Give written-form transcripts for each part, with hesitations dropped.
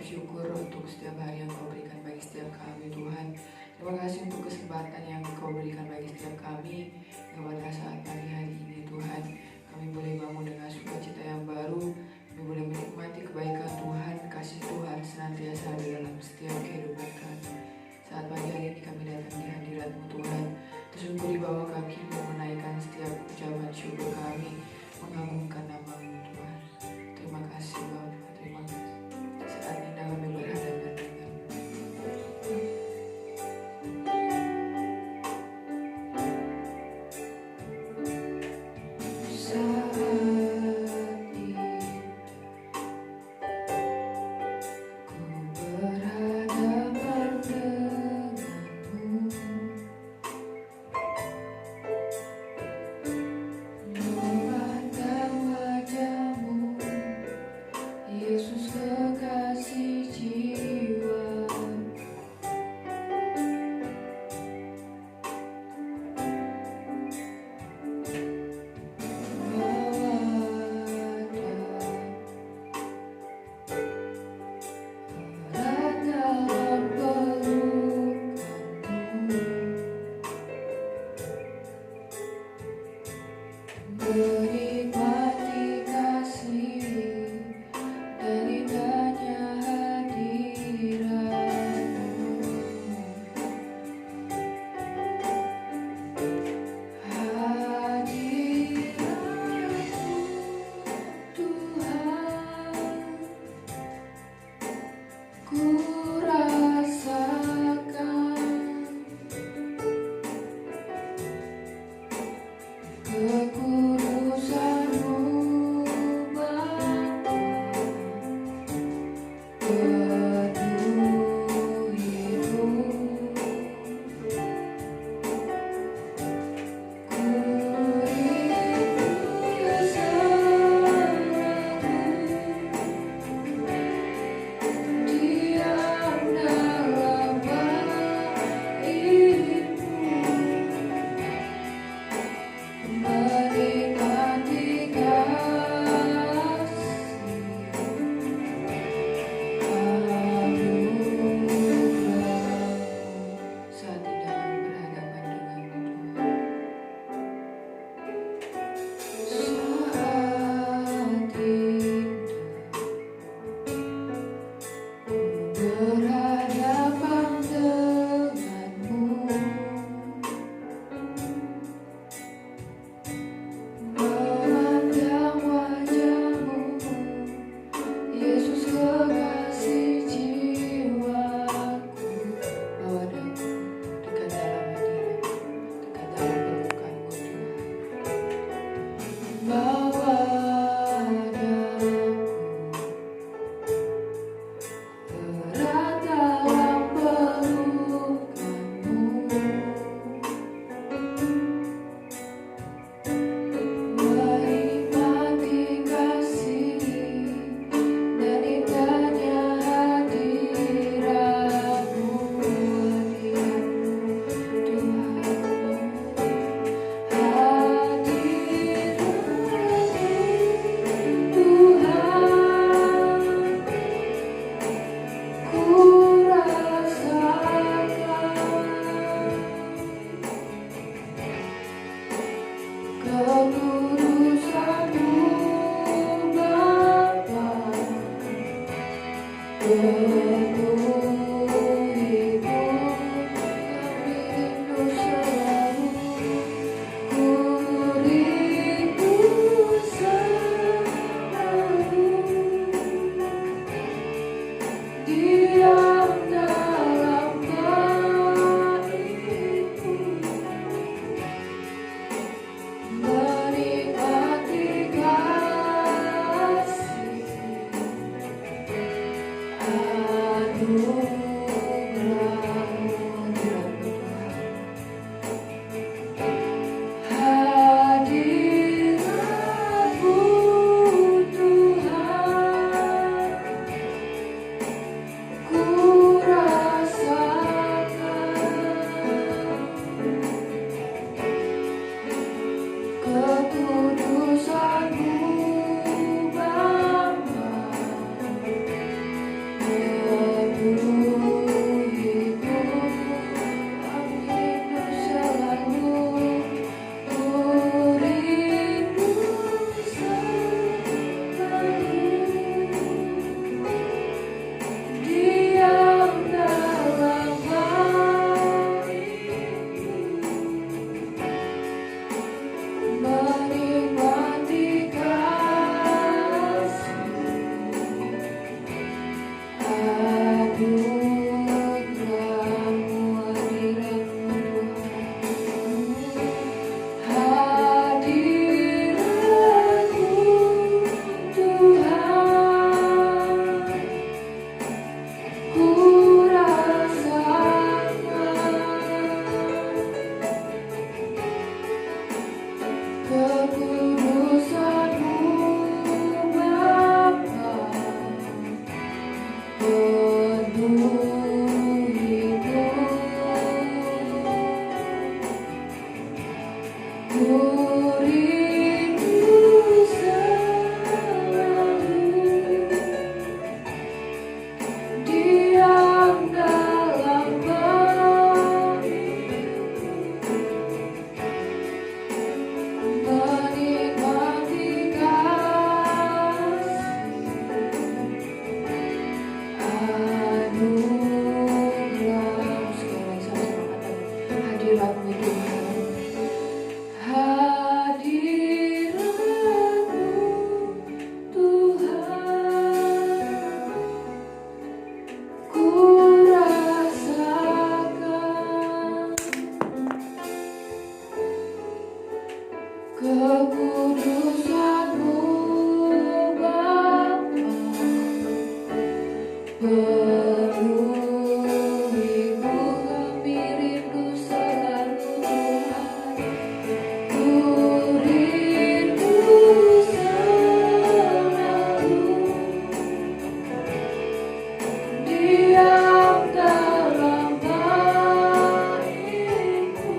mengucap syukur untuk setiap hari yang Kau berikan bagi setiap kami Tuhan. Terima kasih untuk kesempatan yang Kau berikan bagi setiap kami pada saat pagi hari ini Tuhan. Kami boleh bangun dengan sukacita yang baru. Kami boleh menikmati kebaikan Tuhan, kasih Tuhan senantiasa ada dalam setiap kehidupan kami. Saat pagi hari ini kami datang di hadirat-Mu Tuhan. Tersungguh di bawah kaki-Mu menaikkan setiap ucapan syukur kami, mengagungkan nama-Mu Tuhan. Terima kasih Bapa, terima kasih. Saat ini kami berhadapan dengan saat ini ku berhadapan denganmu. hadirat-Mu Tuhan. Hadirat-Mu Tuhan, ku rasakan kekudusan-Mu Bapa. Penuhiku kami rindu selalu Tuhan. Ku rindu selalu diam dalam bait-Mu,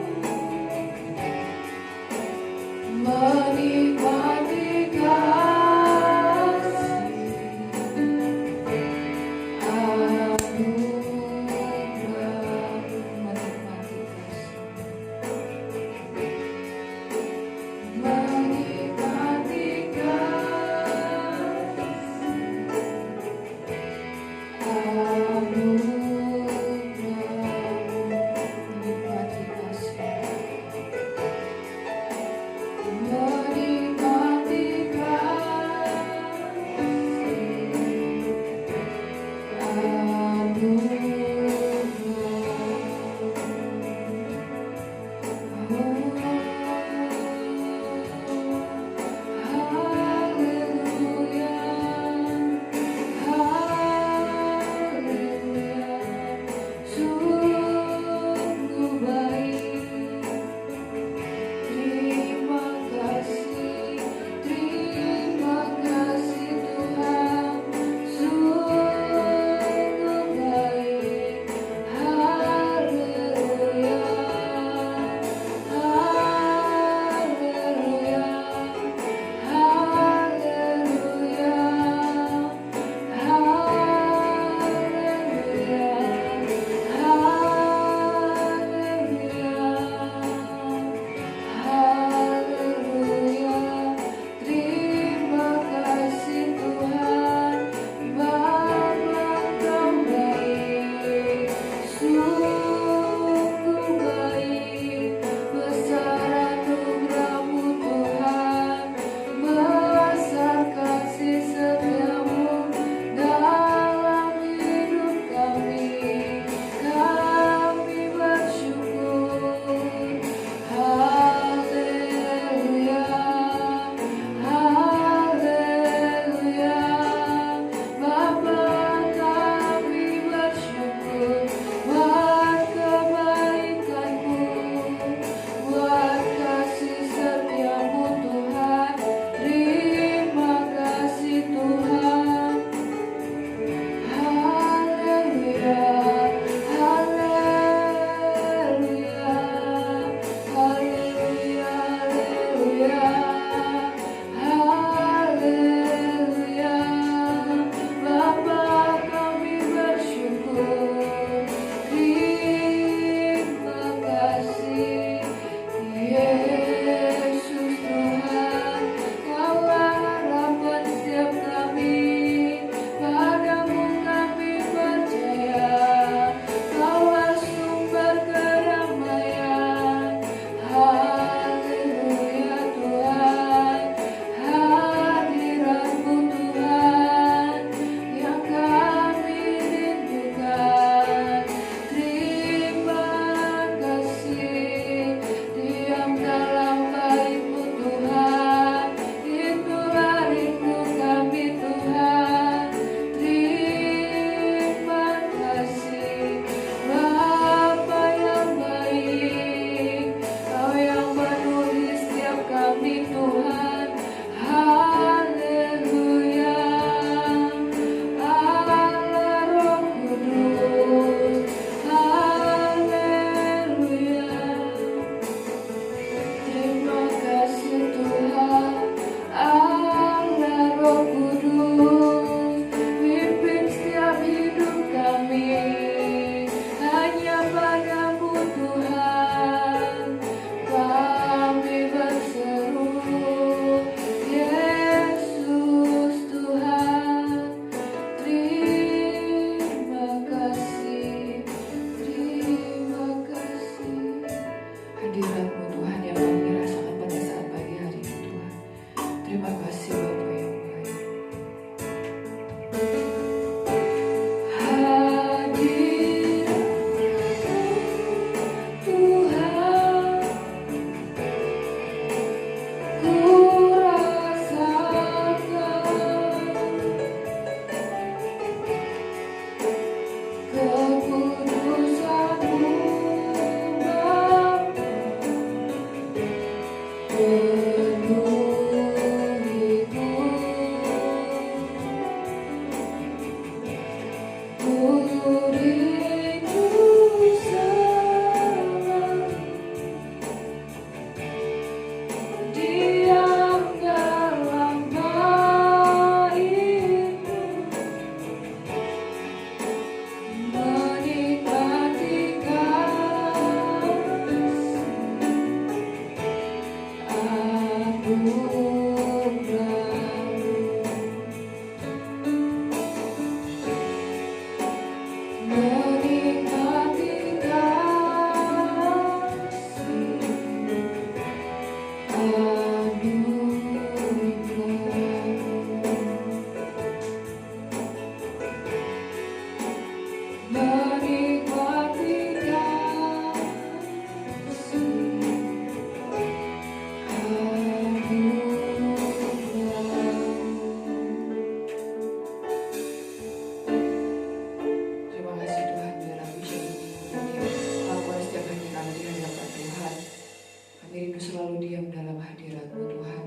selalu diam dalam hadirat-Mu Tuhan,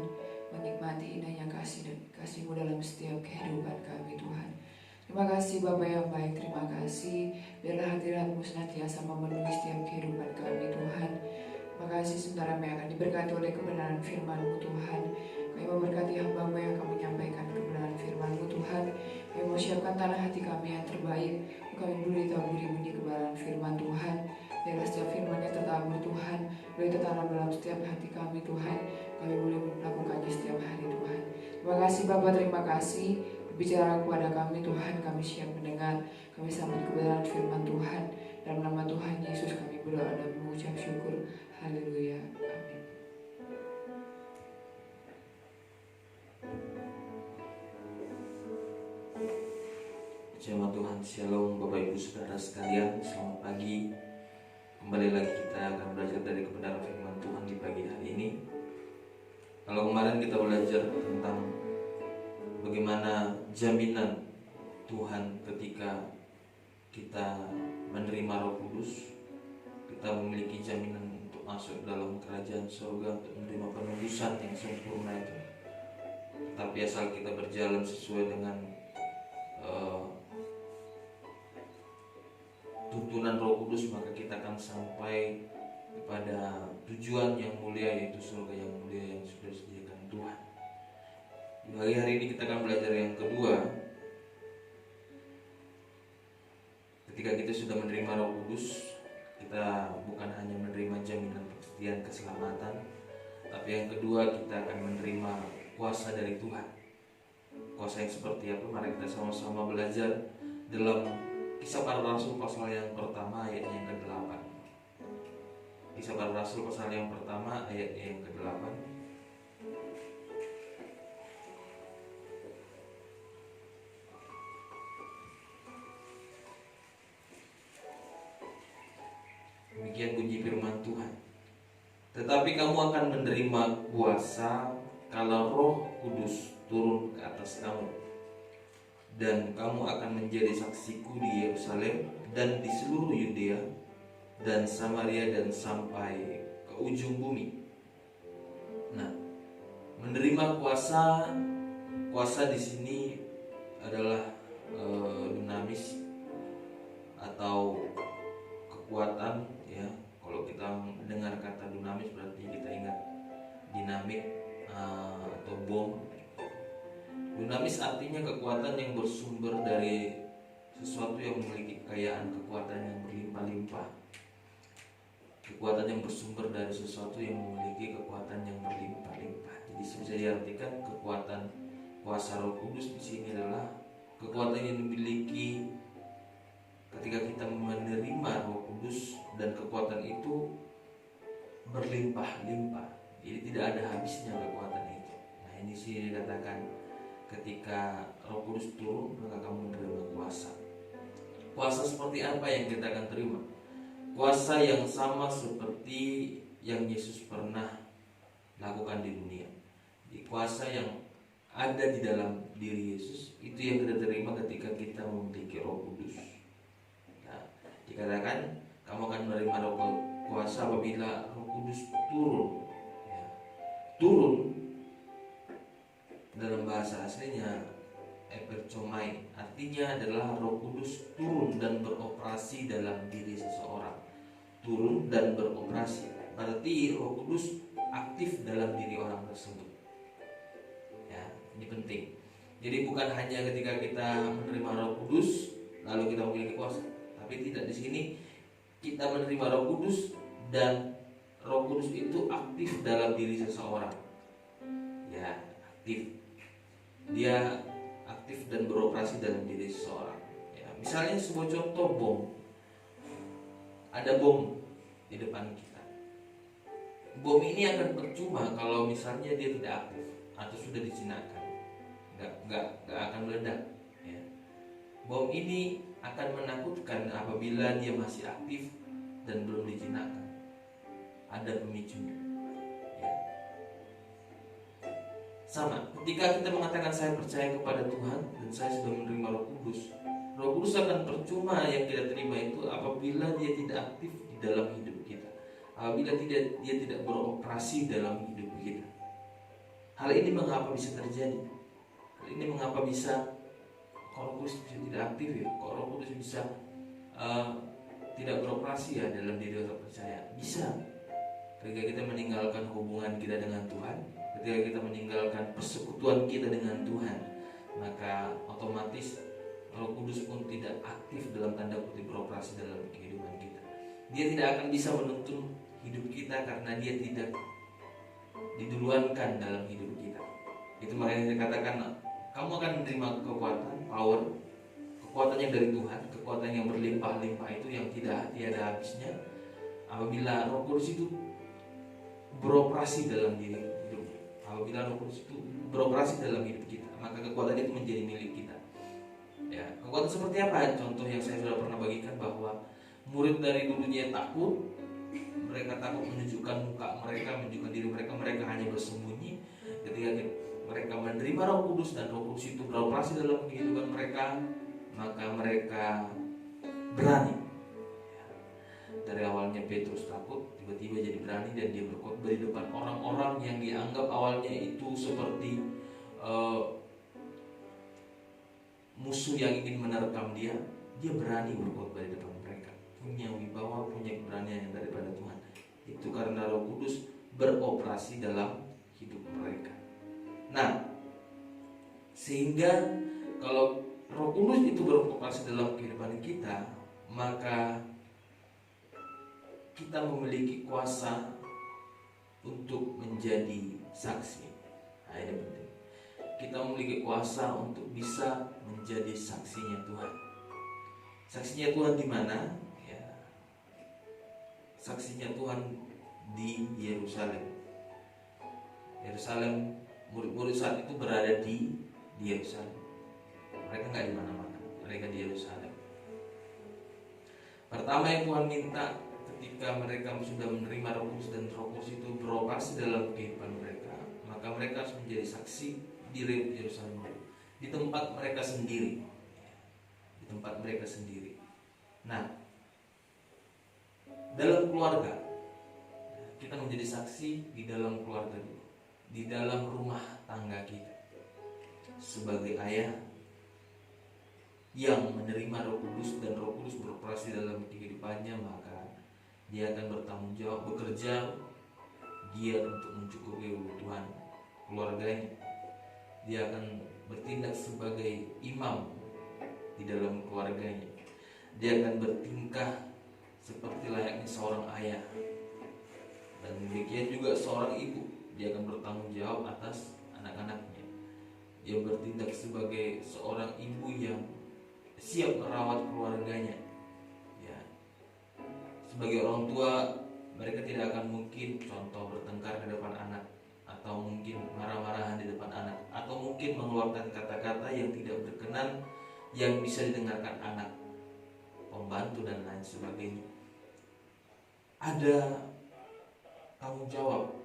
menikmati indahnya kasih-Mu dalam setiap kehidupan kami Tuhan. Terima kasih Bapa yang baik, terima kasih. Biarlah hadirat-Mu senantiasa memenuhi setiap kehidupan kami Tuhan. Terima kasih sebentar kami akan diberkati oleh kebenaran firman-Mu Tuhan. Kami memberkati hamba-Mu yang akan menyampaikan kebenaran firman-Mu Tuhan. Kami mau siapkan tanah hati kami yang terbaik. Kami beri taburi bunyi kebenaran firman Tuhan. Biarlah setiap firman yang tertabur Tuhan boleh tertanam dalam setiap hati kami Tuhan. Kami boleh melakukannya setiap hari Tuhan. Terima kasih Bapa, terima kasih. Bicara kepada kami Tuhan, kami siap mendengar. Kami sambut kebenaran firman Tuhan. Dalam nama Tuhan Yesus kami berdoa dan mengucap syukur. Haleluya. Amin. Jemaat Tuhan, Shalom Bapak Ibu Saudara sekalian, selamat pagi. Kembali lagi kita akan belajar dari kebenaran firman Tuhan di pagi hari ini. Kalau kemarin kita belajar tentang bagaimana jaminan Tuhan ketika kita menerima Roh Kudus, kita memiliki jaminan untuk masuk dalam kerajaan surga, untuk menerima penebusan yang sempurna itu. Tapi asal kita berjalan sesuai dengan tuntunan Roh Kudus, maka kita akan sampai kepada tujuan yang mulia, yaitu surga yang mulia yang sudah disediakan Tuhan. Di pagi hari ini kita akan belajar yang kedua. Ketika kita sudah menerima Roh Kudus, kita bukan hanya menerima jaminan persediaan keselamatan, tapi yang kedua kita akan menerima kuasa dari Tuhan. Kuasa yang seperti apa? Mari kita sama-sama belajar dalam Kisah Para Rasul pasal yang pertama ayat yang ke-8. Kisah Para Rasul pasal yang pertama ayat yang ke-8. Demikian bunyi firman Tuhan. Tetapi kamu akan menerima kuasa kalau Roh Kudus turun ke atas kamu, dan kamu akan menjadi saksiku di Yerusalem dan di seluruh Yudea dan Samaria dan sampai ke ujung bumi. Nah, menerima kuasa di sini adalah dinamis atau kekuatan, ya. Kalau kita mendengar kata dinamis berarti kita ingat dinamik atau bom. Dinamis artinya kekuatan yang bersumber dari sesuatu yang memiliki kekayaan, kekuatan yang berlimpah-limpah. Kekuatan yang bersumber dari sesuatu yang memiliki kekuatan yang berlimpah-limpah. Jadi bisa diartikan kekuatan kuasa Roh Kudus di sini adalah kekuatan yang dimiliki ketika kita menerima Roh Kudus, dan kekuatan itu berlimpah-limpah. Jadi tidak ada habisnya kekuatan itu. Nah, ini sih dikatakan ketika Roh Kudus turun, maka kamu menerima kuasa. Kuasa seperti apa yang kita akan terima? Kuasa yang sama seperti yang Yesus pernah lakukan di dunia. Di kuasa yang ada di dalam diri Yesus, itu yang kita terima ketika kita memiliki Roh Kudus. Nah, dikatakan kamu akan menerima kuasa apabila Roh Kudus turun. Ya. Turun dalam bahasa aslinya eperchomai, artinya adalah Roh Kudus turun dan beroperasi dalam diri seseorang. Turun dan beroperasi berarti Roh Kudus aktif dalam diri orang tersebut. Ya, ini penting. Jadi bukan hanya ketika kita menerima Roh Kudus lalu kita memiliki kuasa, tapi tidak. Di sini kita menerima Roh Kudus dan Roh Kudus itu aktif dalam diri seseorang. Ya, aktif. Dia aktif dan beroperasi dalam diri seseorang. Ya, misalnya sebuah contoh bom. Ada bom di depan kita. Bom ini akan percuma kalau misalnya dia tidak aktif atau sudah dijinakkan. Nggak akan meledak. Ya. Bom ini akan menakutkan apabila dia masih aktif dan belum dijinakkan. Ada pemicunya. Ya. Sama, ketika kita mengatakan saya percaya kepada Tuhan dan saya sudah menerima Roh Kudus, Roh Kudus akan percuma yang kita terima itu apabila dia tidak aktif di dalam hidup kita. apabila dia tidak beroperasi dalam hidup kita. Hal ini mengapa bisa terjadi? Hal ini mengapa bisa Roh Kudus bisa tidak aktif ya? Kok Roh Kudus bisa tidak beroperasi ya dalam diri orang percaya? Bisa. Ketika kita meninggalkan hubungan kita dengan Tuhan, ketika kita meninggalkan persekutuan kita dengan Tuhan, maka otomatis Roh Kudus pun tidak aktif dalam tanda kutip beroperasi dalam kehidupan kita. Dia tidak akan bisa menuntun hidup kita karena dia tidak diduluankan dalam hidup kita. Itu makanya saya katakan kamu akan menerima kekuatan, power, kekuatan yang dari Tuhan, kekuatan yang berlimpah-limpah itu yang tidak ada habisnya apabila Roh Kudus itu beroperasi dalam diri hidup. Apabila Roh Kudus itu beroperasi dalam hidup kita, maka kekuatan itu menjadi milik kita. Ya, kekuatan seperti apa? Contoh yang saya sudah pernah bagikan bahwa murid dari dulunya takut, mereka takut menunjukkan muka mereka, menunjukkan diri mereka, mereka hanya bersembunyi. Ketika mereka menerima Roh Kudus dan Roh Kudus itu beroperasi dalam kehidupan mereka, maka mereka berani. Dari awalnya Petrus takut, tiba-tiba jadi berani dan dia berkhotbah di depan orang-orang yang dianggap awalnya itu seperti musuh yang ingin menerkam dia. Dia berani berkhotbah di depan mereka, punya wibawa, punya keberanian yang daripada Tuhan. Itu karena Roh Kudus beroperasi dalam hidup mereka. Nah, sehingga kalau Roh Kudus itu beroperasi dalam kehidupan kita, maka kita memiliki kuasa untuk menjadi saksi. Nah, ini penting. Kita memiliki kuasa untuk bisa menjadi saksinya Tuhan. Saksinya Tuhan di mana? Ya, saksinya Tuhan di Yerusalem. Yerusalem, murid-murid saat itu berada di Yerusalem. Mereka nggak di mana-mana, mereka di Yerusalem. Pertama yang Tuhan minta ketika mereka sudah menerima Roh Kudus dan Roh Kudus itu beroperasi dalam kehidupan mereka, maka mereka harus menjadi saksi di Yerusalem, di tempat mereka sendiri, di tempat mereka sendiri. Nah, dalam keluarga kita menjadi saksi di dalam keluarga dulu, di dalam rumah tangga kita. Sebagai ayah yang menerima Roh Kudus dan Roh Kudus beroperasi dalam kehidupannya, maka dia akan bertanggung jawab, bekerja giat untuk mencukupi kebutuhan keluarganya. Dia akan bertindak sebagai imam di dalam keluarganya. Dia akan bertingkah seperti layaknya seorang ayah. Dan demikian juga seorang ibu, dia akan bertanggung jawab atas anak-anaknya. Dia bertindak sebagai seorang ibu yang siap merawat keluarganya. Ya. Sebagai orang tua, mereka tidak akan mungkin contoh bertengkar di depan anak, atau mungkin marah-marahan di depan anak, atau mungkin mengeluarkan kata-kata yang tidak berkenan yang bisa didengarkan anak, pembantu dan lain sebagainya. Ada tanggung jawab.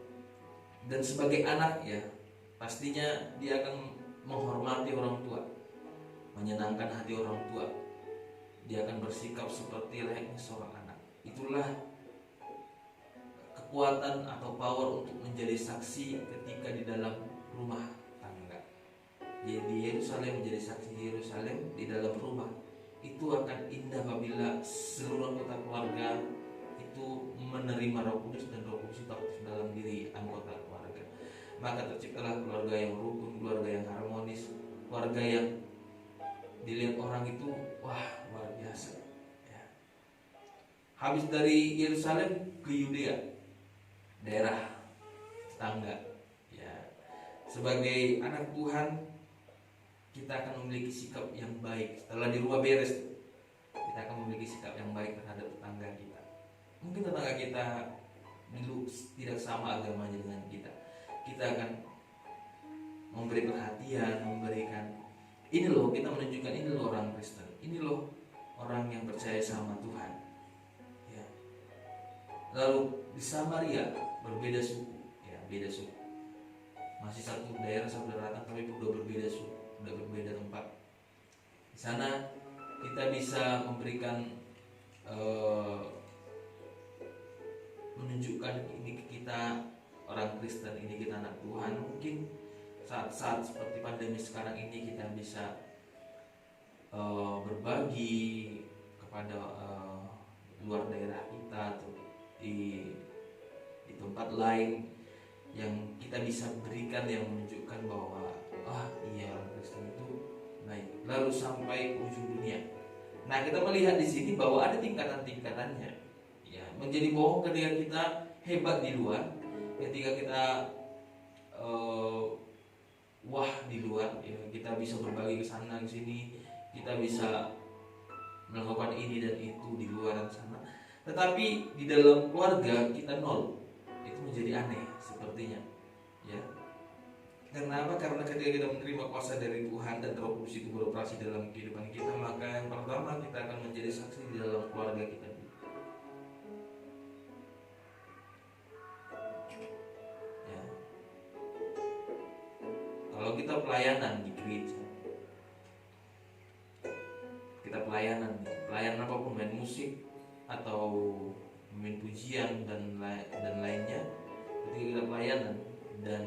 Dan sebagai anak ya, pastinya dia akan menghormati orang tua, menyenangkan hati orang tua. Dia akan bersikap seperti layaknya seorang anak. Itulah kekuatan atau power untuk menjadi saksi ketika di dalam rumah tangga. Jadi di Yerusalem menjadi saksi di Yerusalem, di dalam rumah. Itu akan indah apabila seluruh anggota keluarga itu menerima Roh Kudus dan Roh Kudus itu aktif dalam diri anggota keluarga. Maka terciptalah keluarga yang rukun, keluarga yang harmonis, keluarga yang dilihat orang itu wah luar biasa. Ya. Habis dari Yerusalem ke Yudea, daerah tetangga. Ya. Sebagai anak Tuhan, kita akan memiliki sikap yang baik. Setelah di rumah beres, kita akan memiliki sikap yang baik terhadap tetangga kita. Mungkin tetangga kita dulu tidak sama agamanya dengan kita. Kita akan memberi perhatian, memberikan ini loh, kita menunjukkan ini loh orang Kristen, ini loh orang yang percaya sama Tuhan. Ya. Lalu di Samaria berbeda suku, ya beda suku. Masih satu daerah, satu daratan, tapi sudah berbeda suku, sudah berbeda tempat. Di sana kita bisa memberikan menunjukkan ini kita orang Kristen, ini kita anak Tuhan. Mungkin saat-saat seperti pandemi sekarang ini kita bisa berbagi kepada luar daerah kita atau di tempat lain yang kita bisa berikan, yang menunjukkan bahwa iya orang Kristen itu baik, lalu sampai ke ujung dunia. Nah, kita melihat di sini bahwa ada tingkatan-tingkatannya. Ya, menjadi bohong ketika kita hebat di luar, ketika kita wah di luar, ya, kita bisa berbagi ke sana ke sini, kita bisa melakukan ini dan itu di luar sana. Tetapi di dalam keluarga kita nol. Itu menjadi aneh sepertinya. Ya. Kenapa? Karena ketika kita menerima kuasa dari Tuhan dan Roh Kudus itu beroperasi dalam kehidupan kita, maka yang pertama kita akan menjadi saksi di dalam keluarga kita. Ya. Kalau kita pelayanan di gereja, kita pelayanan apapun, main musik atau main pujian dan lainnya, ketika kita pelayanan dan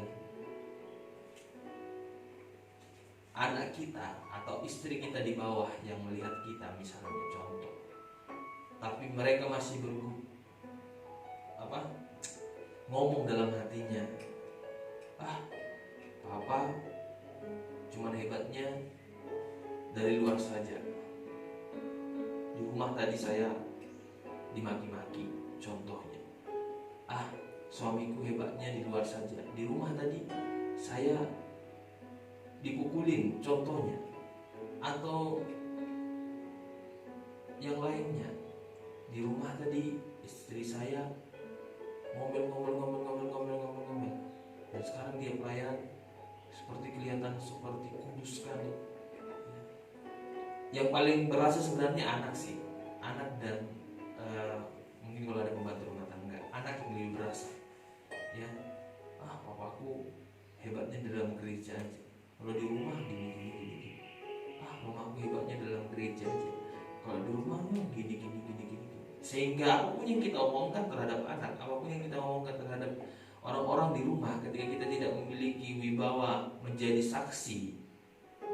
anak kita atau istri kita di bawah yang melihat kita, misalnya contoh, tapi mereka masih ngomong dalam hatinya, papa cuman hebatnya dari luar saja, di rumah tadi saya dimaki-maki, contohnya, suamiku hebatnya di luar saja, di rumah tadi saya dipukulin, contohnya, atau yang lainnya, di rumah tadi istri saya ngomel, dan sekarang dia pelayan seperti kelihatan seperti kudus sekali. Yang paling berasa sebenarnya anak sih, anak dan mungkin kalau ada pembantu rumah tangga, anak yang lebih berasa. Ya, papaku hebatnya dalam gereja aja. Kalau di rumah gini. Mamaku hebatnya dalam gereja aja. Kalau di rumah gini. Sehingga apapun yang kita omongkan terhadap anak, apapun yang kita omongkan terhadap orang-orang di rumah, ketika kita tidak memiliki wibawa menjadi saksi,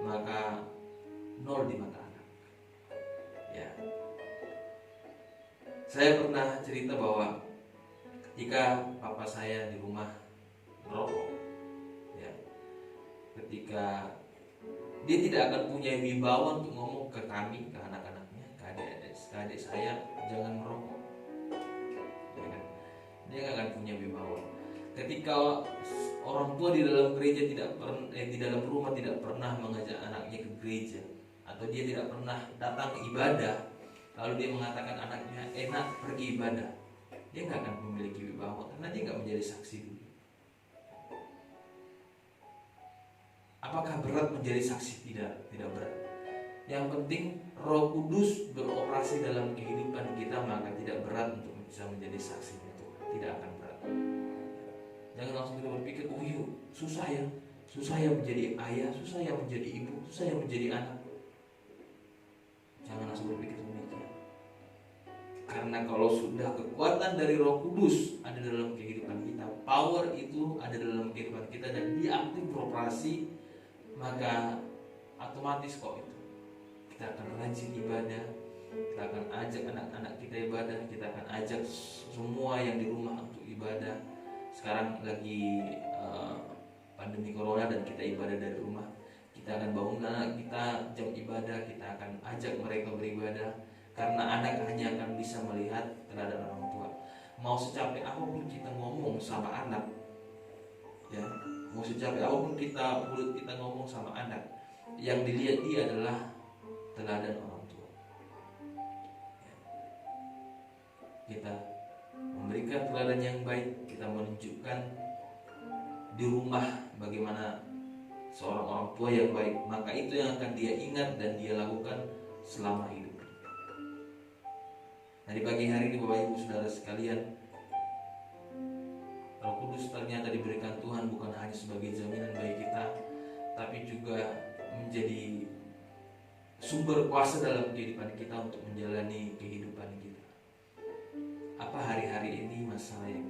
maka nol di mata anak. Ya. Saya pernah cerita bahwa ketika papa saya di rumah merokok, ya, ketika dia tidak akan punya wibawa untuk ngomong ke kami, ke anak-anaknya, ke adik saya, jangan merokok, ya kan? Dia nggak akan punya wibawa. Ketika orang tua di dalam gereja di dalam rumah tidak pernah mengajak anaknya ke gereja, atau dia tidak pernah datang ke ibadah, lalu dia mengatakan anaknya enak pergi ibadah, dia nggak akan memiliki wibawa karena dia nggak menjadi saksi dulu. Apakah berat menjadi saksi? Tidak berat. Yang penting Roh Kudus beroperasi dalam kehidupan kita, maka tidak berat untuk bisa menjadi saksinya Tuhan. Tidak akan berat. Jangan langsung kita berpikir, susah ya menjadi ayah, susah ya menjadi ibu, susah ya menjadi anak. Jangan langsung berpikir demikian. Karena kalau sudah kekuatan dari Roh Kudus ada dalam kehidupan kita, power itu ada dalam kehidupan kita dan dia aktif beroperasi, maka otomatis kok itu kita akan rajin ibadah, kita akan ajak anak-anak kita ibadah, kita akan ajak semua yang di rumah untuk ibadah. Sekarang lagi pandemi corona dan kita ibadah dari rumah, kita akan bangun anak kita jam ibadah, kita akan ajak mereka beribadah, karena anak hanya akan bisa melihat teladan orang tua. Mau secapek apapun kita ngomong sama anak, ya, mau secapek apapun mulut kita ngomong sama anak, yang dilihat dia adalah teladan orang tua. Ya. Kita memberikan teladan yang baik, kita menunjukkan di rumah bagaimana seorang orang tua yang baik, maka itu yang akan dia ingat dan dia lakukan selama hidup. Nah, di pagi hari ini Bapak Ibu Saudara sekalian, Roh Kudus ternyata diberikan Tuhan bukan hanya sebagai jaminan bagi kita, tapi juga menjadi sumber kuasa dalam kehidupan kita untuk menjalani kehidupan kita. Apa hari-hari ini masalah yang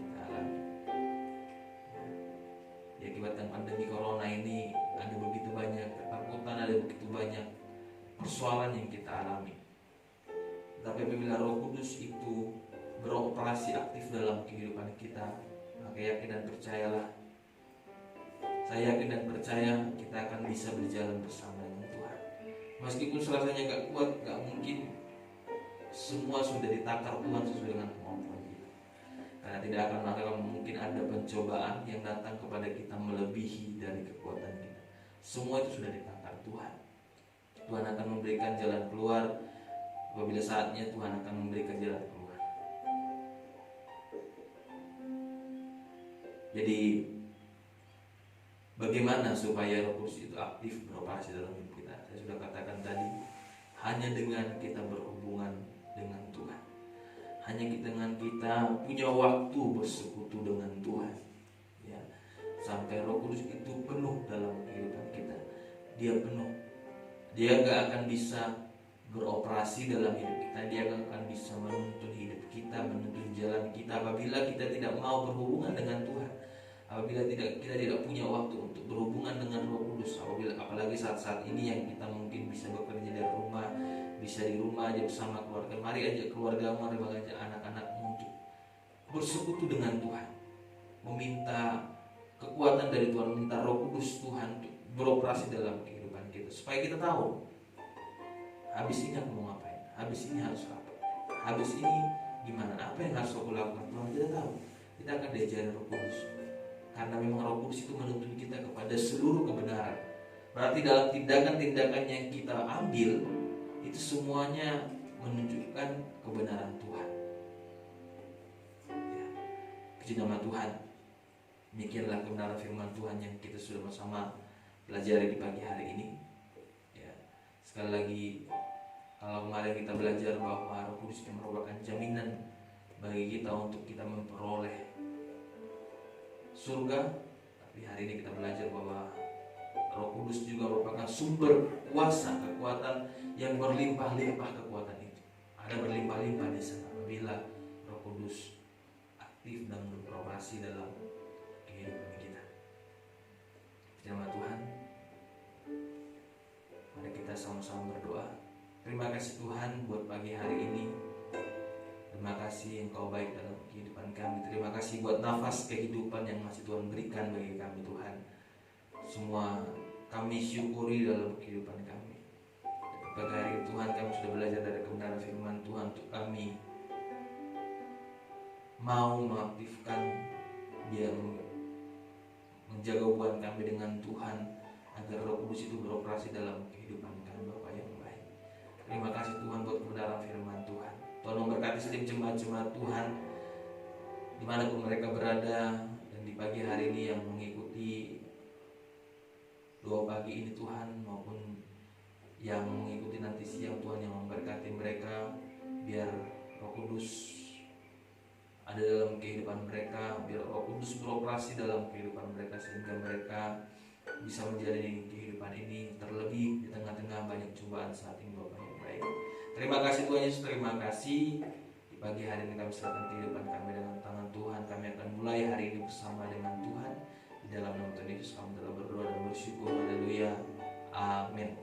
masih aktif dalam kehidupan kita, maka yakin dan percayalah, saya yakin dan percaya kita akan bisa berjalan bersama dengan Tuhan. Meskipun rasanya gak kuat, gak mungkin, semua sudah ditakar Tuhan sesuai dengan kemampuan kita. Karena tidak akan mungkin ada pencobaan yang datang kepada kita melebihi dari kekuatan kita. Semua itu sudah ditakar Tuhan. Tuhan akan memberikan jalan keluar. Apabila saatnya, Tuhan akan memberikan jalan keluar. Jadi bagaimana supaya Roh Kudus itu aktif beroperasi dalam hidup kita? Saya sudah katakan tadi, hanya dengan kita berhubungan dengan Tuhan, hanya dengan kita punya waktu bersekutu dengan Tuhan, ya, sampai Roh Kudus itu penuh dalam kehidupan kita. Dia penuh, dia gak akan bisa beroperasi dalam hidup kita. Dia gak akan bisa menuntun hidup kita, menuntun jalan kita apabila kita tidak mau berhubungan dengan Tuhan. Apabila kita tidak punya waktu untuk berhubungan dengan Roh Kudus, apalagi saat-saat ini yang kita mungkin bisa bekerja dari rumah, bisa di rumah aja bersama keluarga, mari ajak keluarga, mari ajak anak-anakmu untuk bersekutu dengan Tuhan, meminta kekuatan dari Tuhan, meminta Roh Kudus Tuhan untuk beroperasi dalam kehidupan kita, supaya kita tahu habis ini aku mau ngapain, habis ini harus apa, habis ini gimana, apa yang harus aku lakukan. Tuhan kita tahu, kita akan diajari Roh Kudus. Karena memang Roh Kudus itu menuntun kita kepada seluruh kebenaran. Berarti dalam tindakan-tindakan yang kita ambil, itu semuanya menunjukkan kebenaran Tuhan. Ya. Puji nama Tuhan. Demikianlah kebenaran firman Tuhan yang kita sudah bersama pelajari di pagi hari ini. Ya. Sekali lagi, kalau kemarin kita belajar bahwa Roh Kudus itu merupakan jaminan bagi kita untuk kita memperoleh surga, tapi hari ini kita belajar bahwa Roh Kudus juga merupakan sumber kuasa, kekuatan yang berlimpah-limpah. Kekuatan itu ada berlimpah-limpah di sana apabila Roh Kudus aktif dan beroperasi dalam kehidupan kita. Nama Tuhan, mari kita sama-sama berdoa. Terima kasih Tuhan buat pagi hari ini. Terima kasih Engkau baik dalam kehidupan kami. Terima kasih buat nafas kehidupan yang masih Tuhan berikan bagi kami Tuhan. Semua kami syukuri dalam kehidupan kami. Pada hari Tuhan kami sudah belajar dari kebenaran firman Tuhan untuk kami mau mengaktifkan dia, menjaga hubungan kami dengan Tuhan agar Roh Kudus itu beroperasi dalam kehidupan kami Bapa yang baik. Terima kasih Tuhan buat kebenaran firman Tuhan. Tuhan memberkati setiap jemaat-jemaat Tuhan dimanapun mereka berada, dan di pagi hari ini yang mengikuti doa pagi ini Tuhan, maupun yang mengikuti nanti siang Tuhan, yang memberkati mereka. Biar Roh Kudus ada dalam kehidupan mereka, biar Roh Kudus beroperasi dalam kehidupan mereka, sehingga mereka bisa menjalani kehidupan ini, terlebih di tengah-tengah banyak cobaan saat ini Bapak yang baik. Terima kasih Tuhan Yesus, terima kasih. Di pagi hari ini kami serahkan kehidupan kami dengan tangan Tuhan. Kami akan mulai hari ini bersama dengan Tuhan. Di dalam nama Tuhan Yesus kami telah berdoa dan bersyukur. Haleluya. Amin.